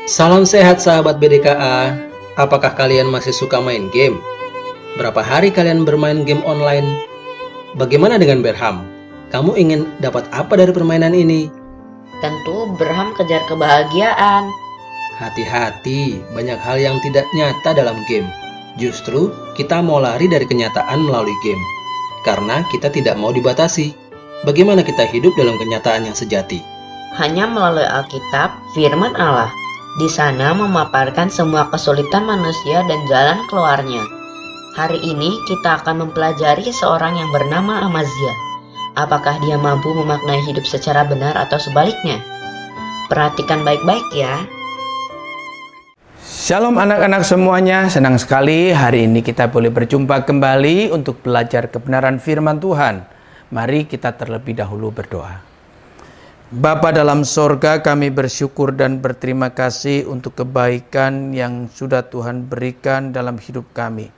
Salam sehat sahabat BDKA. Apakah kalian masih suka main game? Berapa hari kalian bermain game online? Bagaimana dengan Berham? Kamu ingin dapat apa dari permainan ini? Tentu Berham kejar kebahagiaan. Hati-hati, banyak hal yang tidak nyata dalam game. Justru kita mau lari dari kenyataan melalui game. Karena kita tidak mau dibatasi. Bagaimana kita hidup dalam kenyataan yang sejati? Hanya melalui Alkitab, firman Allah. Di sana memaparkan semua kesulitan manusia dan jalan keluarnya. Hari ini kita akan mempelajari seorang yang bernama Amazia. Apakah dia mampu memaknai hidup secara benar atau sebaliknya? Perhatikan baik-baik ya. Shalom anak-anak semuanya, senang sekali hari ini kita boleh berjumpa kembali untuk belajar kebenaran firman Tuhan. Mari kita terlebih dahulu berdoa. Bapa dalam sorga, kami bersyukur dan berterima kasih untuk kebaikan yang sudah Tuhan berikan dalam hidup kami.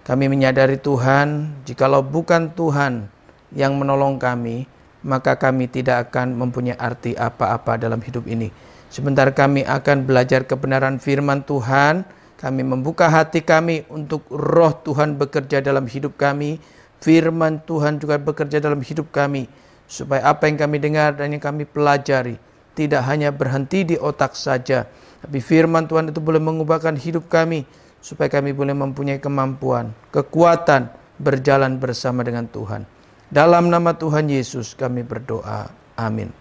Kami menyadari Tuhan, jikalau bukan Tuhan yang menolong kami, maka kami tidak akan mempunyai arti apa-apa dalam hidup ini. Sebentar kami akan belajar kebenaran firman Tuhan, kami membuka hati kami untuk roh Tuhan bekerja dalam hidup kami, firman Tuhan juga bekerja dalam hidup kami, supaya apa yang kami dengar dan yang kami pelajari tidak hanya berhenti di otak saja, tapi firman Tuhan itu boleh mengubahkan hidup kami, supaya kami boleh mempunyai kemampuan, kekuatan berjalan bersama dengan Tuhan. Dalam nama Tuhan Yesus kami berdoa. Amin.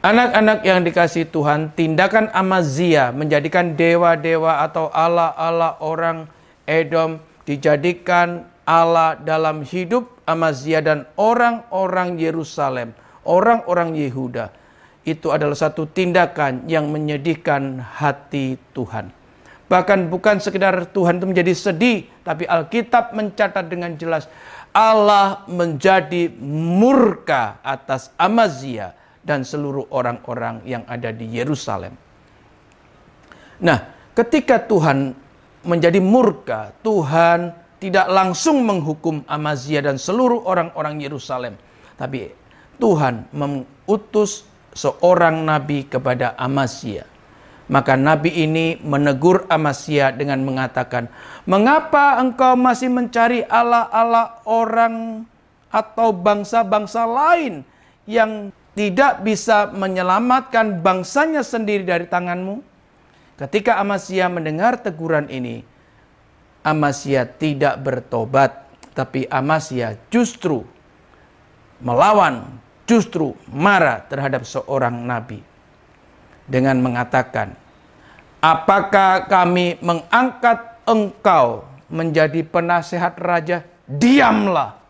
Anak-anak yang dikasihi Tuhan, tindakan Amazia menjadikan dewa-dewa atau Allah-Allah orang Edom dijadikan Allah dalam hidup Amazia dan orang-orang Yerusalem, orang-orang Yehuda. Itu adalah satu tindakan yang menyedihkan hati Tuhan. Bahkan bukan sekedar Tuhan itu menjadi sedih, tapi Alkitab mencatat dengan jelas Allah menjadi murka atas Amazia dan seluruh orang-orang yang ada di Yerusalem. Nah, ketika Tuhan menjadi murka, Tuhan tidak langsung menghukum Amazia dan seluruh orang-orang Yerusalem. Tapi Tuhan mengutus seorang nabi kepada Amazia. Maka nabi ini menegur Amazia dengan mengatakan, "Mengapa engkau masih mencari Allah-Allah orang atau bangsa-bangsa lain yang tidak bisa menyelamatkan bangsanya sendiri dari tanganmu?" Ketika Amazia mendengar teguran ini, Amazia tidak bertobat, tapi Amazia justru melawan, justru marah terhadap seorang nabi dengan mengatakan, "Apakah kami mengangkat engkau menjadi penasehat raja? Diamlah.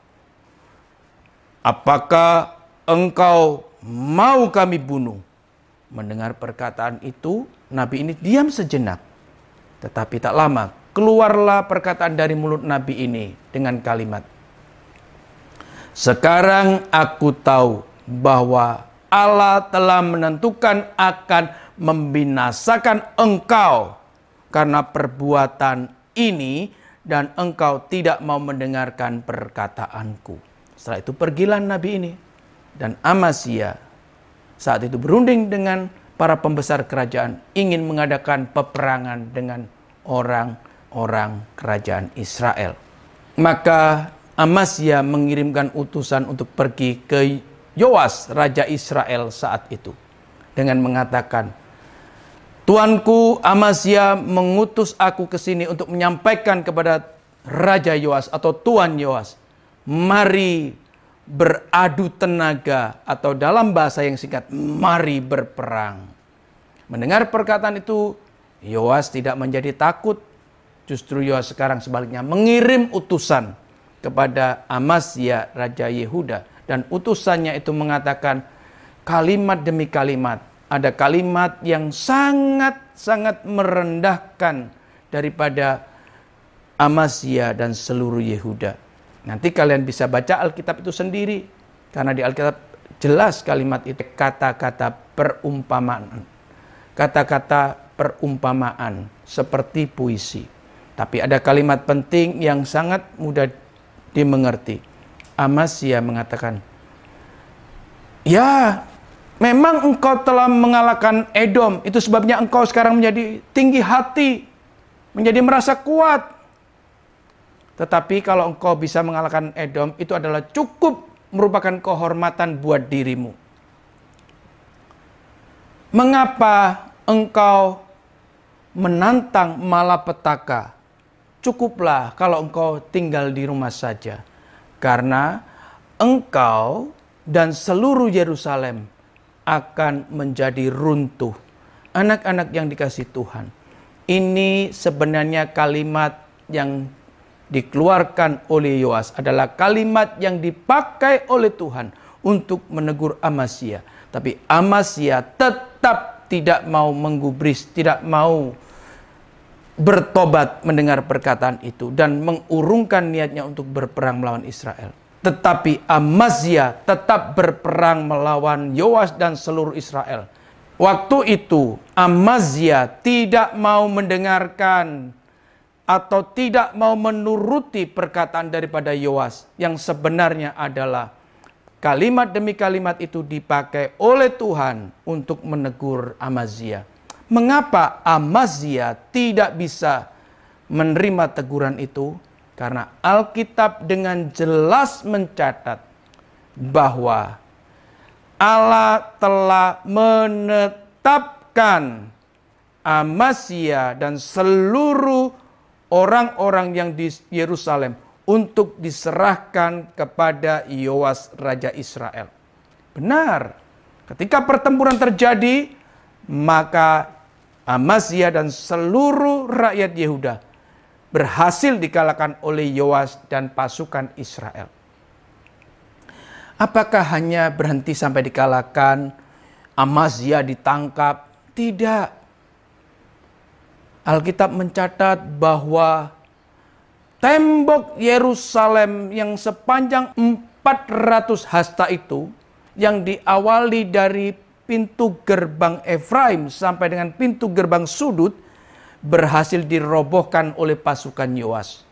Apakah engkau mau kami bunuh?" Mendengar perkataan itu, nabi ini diam sejenak. Tetapi tak lama, keluarlah perkataan dari mulut nabi ini dengan kalimat, "Sekarang aku tahu bahwa Allah telah menentukan akan membinasakan engkau karena perbuatan ini, dan engkau tidak mau mendengarkan perkataanku." Setelah itu pergilah nabi ini, dan Amazia saat itu berunding dengan para pembesar kerajaan, ingin mengadakan peperangan dengan orang kerajaan Israel. Maka Amazia mengirimkan utusan untuk pergi ke Yoas, raja Israel saat itu, dengan mengatakan, "Tuanku Amazia mengutus aku ke sini untuk menyampaikan kepada Raja Yoas atau Tuan Yoas, mari beradu tenaga, atau dalam bahasa yang singkat, mari berperang." Mendengar perkataan itu, Yoas tidak menjadi takut. Justru Yoas sekarang sebaliknya mengirim utusan kepada Amazia, Raja Yehuda. Dan utusannya itu mengatakan kalimat demi kalimat. Ada kalimat yang sangat-sangat merendahkan daripada Amazia dan seluruh Yehuda. Nanti kalian bisa baca Alkitab itu sendiri. Karena di Alkitab jelas kalimat itu kata-kata perumpamaan. Kata-kata perumpamaan seperti puisi. Tapi ada kalimat penting yang sangat mudah dimengerti. Amazia mengatakan, "Ya, Memang engkau telah mengalahkan Edom, itu sebabnya engkau sekarang menjadi tinggi hati, menjadi merasa kuat. Tetapi kalau engkau bisa mengalahkan Edom, itu adalah cukup merupakan kehormatan buat dirimu. Mengapa engkau menantang malapetaka? Cukuplah kalau engkau tinggal di rumah saja. Karena engkau dan seluruh Yerusalem akan menjadi runtuh. Anak-anak yang dikasihi Tuhan, ini sebenarnya kalimat yang dikeluarkan oleh Yoas adalah kalimat yang dipakai oleh Tuhan untuk menegur Amazia. Tapi Amazia tetap tidak mau menggubris, tidak mau bertobat mendengar perkataan itu dan mengurungkan niatnya untuk berperang melawan Israel. Tetapi Amazia tetap berperang melawan Yoas dan seluruh Israel. Waktu itu Amazia tidak mau mendengarkan atau tidak mau menuruti perkataan daripada Yoas, yang sebenarnya adalah kalimat demi kalimat itu dipakai oleh Tuhan untuk menegur Amazia. Mengapa Amazia tidak bisa menerima teguran itu? Karena Alkitab dengan jelas mencatat bahwa Allah telah menetapkan Amazia dan seluruh orang-orang yang di Yerusalem untuk diserahkan kepada Yoas Raja Israel. Benar, ketika pertempuran terjadi, maka Amazia dan seluruh rakyat Yehuda berhasil dikalahkan oleh Yoas dan pasukan Israel. Apakah hanya berhenti sampai dikalahkan, Amazia ditangkap? Tidak. Alkitab mencatat bahwa tembok Yerusalem yang sepanjang 400 hasta itu, yang diawali dari pintu gerbang Efraim sampai dengan pintu gerbang sudut, berhasil dirobohkan oleh pasukan Yoas.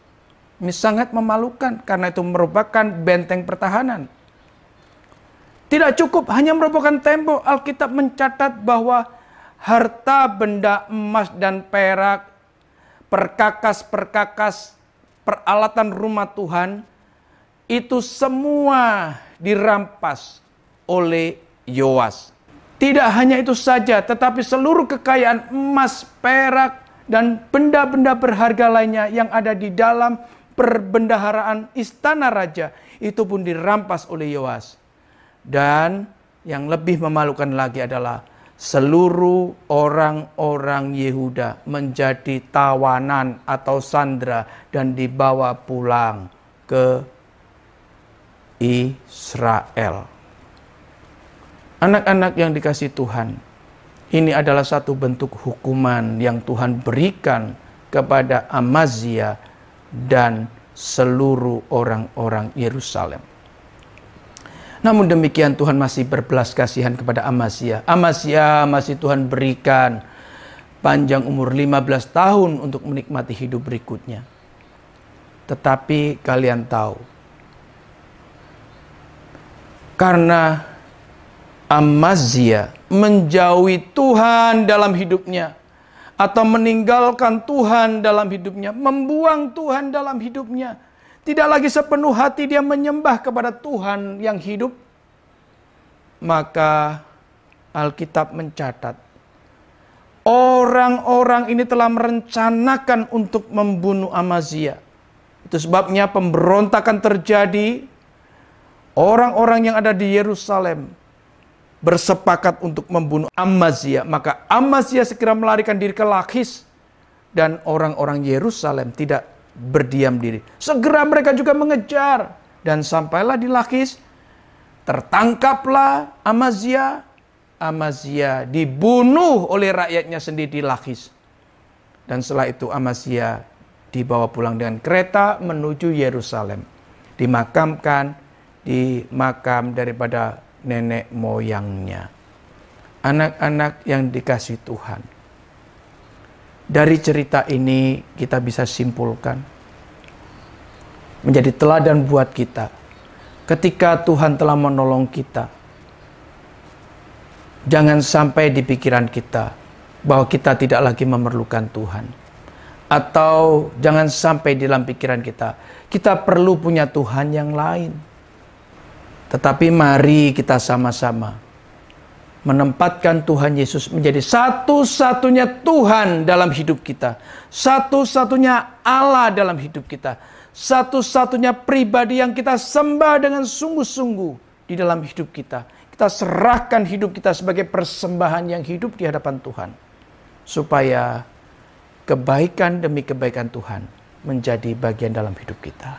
Ini sangat memalukan karena itu merupakan benteng pertahanan. Tidak cukup hanya merobohkan tembok, Alkitab mencatat bahwa harta benda emas dan perak, perkakas-perkakas, peralatan rumah Tuhan, itu semua dirampas oleh Yoas. Tidak hanya itu saja, tetapi seluruh kekayaan emas, perak, dan benda-benda berharga lainnya yang ada di dalam perbendaharaan istana raja, itu pun dirampas oleh Yoas. Dan yang lebih memalukan lagi adalah seluruh orang-orang Yehuda menjadi tawanan atau sandera dan dibawa pulang ke Israel. Anak-anak yang dikasihi Tuhan, ini adalah satu bentuk hukuman yang Tuhan berikan kepada Amazia dan seluruh orang-orang Yerusalem. Namun demikian Tuhan masih berbelas kasihan kepada Amazia. Amazia masih Tuhan berikan panjang umur 15 tahun untuk menikmati hidup berikutnya. Tetapi kalian tahu, karena Amazia menjauhi Tuhan dalam hidupnya, atau meninggalkan Tuhan dalam hidupnya, membuang Tuhan dalam hidupnya, tidak lagi sepenuh hati dia menyembah kepada Tuhan yang hidup, maka Alkitab mencatat orang-orang ini telah merencanakan untuk membunuh Amazia. Itu sebabnya pemberontakan terjadi. Orang-orang yang ada di Yerusalem bersepakat untuk membunuh Amazia. Maka Amazia segera melarikan diri ke Lakis, dan orang-orang Yerusalem tidak berdiam diri. Segera mereka juga mengejar, dan sampailah di Lakis. Tertangkaplah Amazia. Amazia dibunuh oleh rakyatnya sendiri di Lakis. Dan setelah itu Amazia dibawa pulang dengan kereta menuju Yerusalem, dimakamkan di makam daripada nenek moyangnya. Anak-anak yang dikasihi Tuhan, dari cerita ini kita bisa simpulkan menjadi teladan buat kita. Ketika Tuhan telah menolong kita, Jangan sampai di pikiran kita bahwa kita tidak lagi memerlukan Tuhan. Atau jangan sampai di dalam pikiran kita perlu punya Tuhan yang lain. Tetapi mari kita sama-sama menempatkan Tuhan Yesus menjadi satu-satunya Tuhan dalam hidup kita. Satu-satunya Allah dalam hidup kita. Satu-satunya pribadi yang kita sembah dengan sungguh-sungguh di dalam hidup kita. Kita serahkan hidup kita sebagai persembahan yang hidup di hadapan Tuhan. Supaya kebaikan demi kebaikan Tuhan menjadi bagian dalam hidup kita.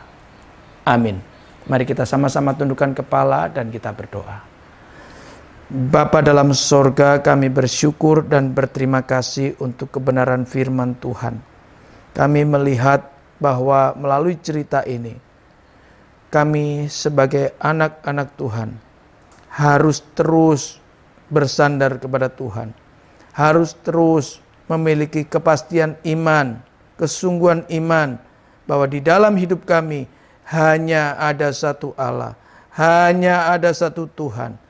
Amin. Mari kita sama-sama tundukkan kepala dan kita berdoa. Bapa dalam sorga, kami bersyukur dan berterima kasih untuk kebenaran firman Tuhan. Kami melihat bahwa melalui cerita ini, kami sebagai anak-anak Tuhan harus terus bersandar kepada Tuhan. Harus terus memiliki kepastian iman, kesungguhan iman, bahwa di dalam hidup kami hanya ada satu Allah, hanya ada satu Tuhan,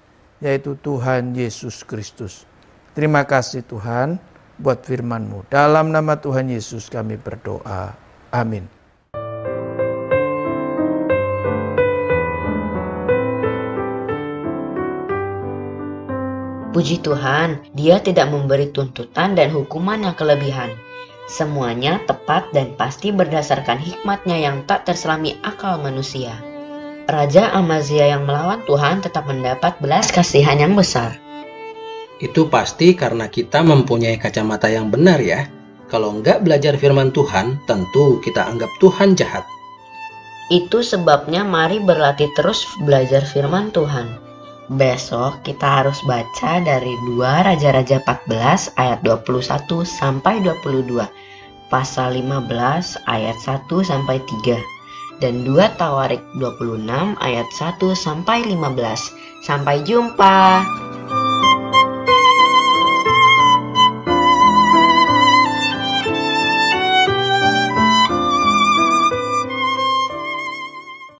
yaitu Tuhan Yesus Kristus. Terima kasih Tuhan buat firman-Mu. Dalam nama Tuhan Yesus kami berdoa. Amin. Puji Tuhan, Dia tidak memberi tuntutan dan hukuman yang kelebihan. Semuanya tepat dan pasti berdasarkan hikmat-Nya yang tak terselami akal manusia. Raja Amazia yang melawan Tuhan tetap mendapat belas kasihan yang besar. Itu pasti karena kita mempunyai kacamata yang benar ya. Kalau enggak belajar firman Tuhan, tentu kita anggap Tuhan jahat. Itu sebabnya mari berlatih terus belajar firman Tuhan. Besok kita harus baca dari 2 Raja-Raja 14 ayat 21 sampai 22, pasal 15 ayat 1 sampai 3, dan 2 Tawarik 26 ayat 1 sampai 15. Sampai jumpa.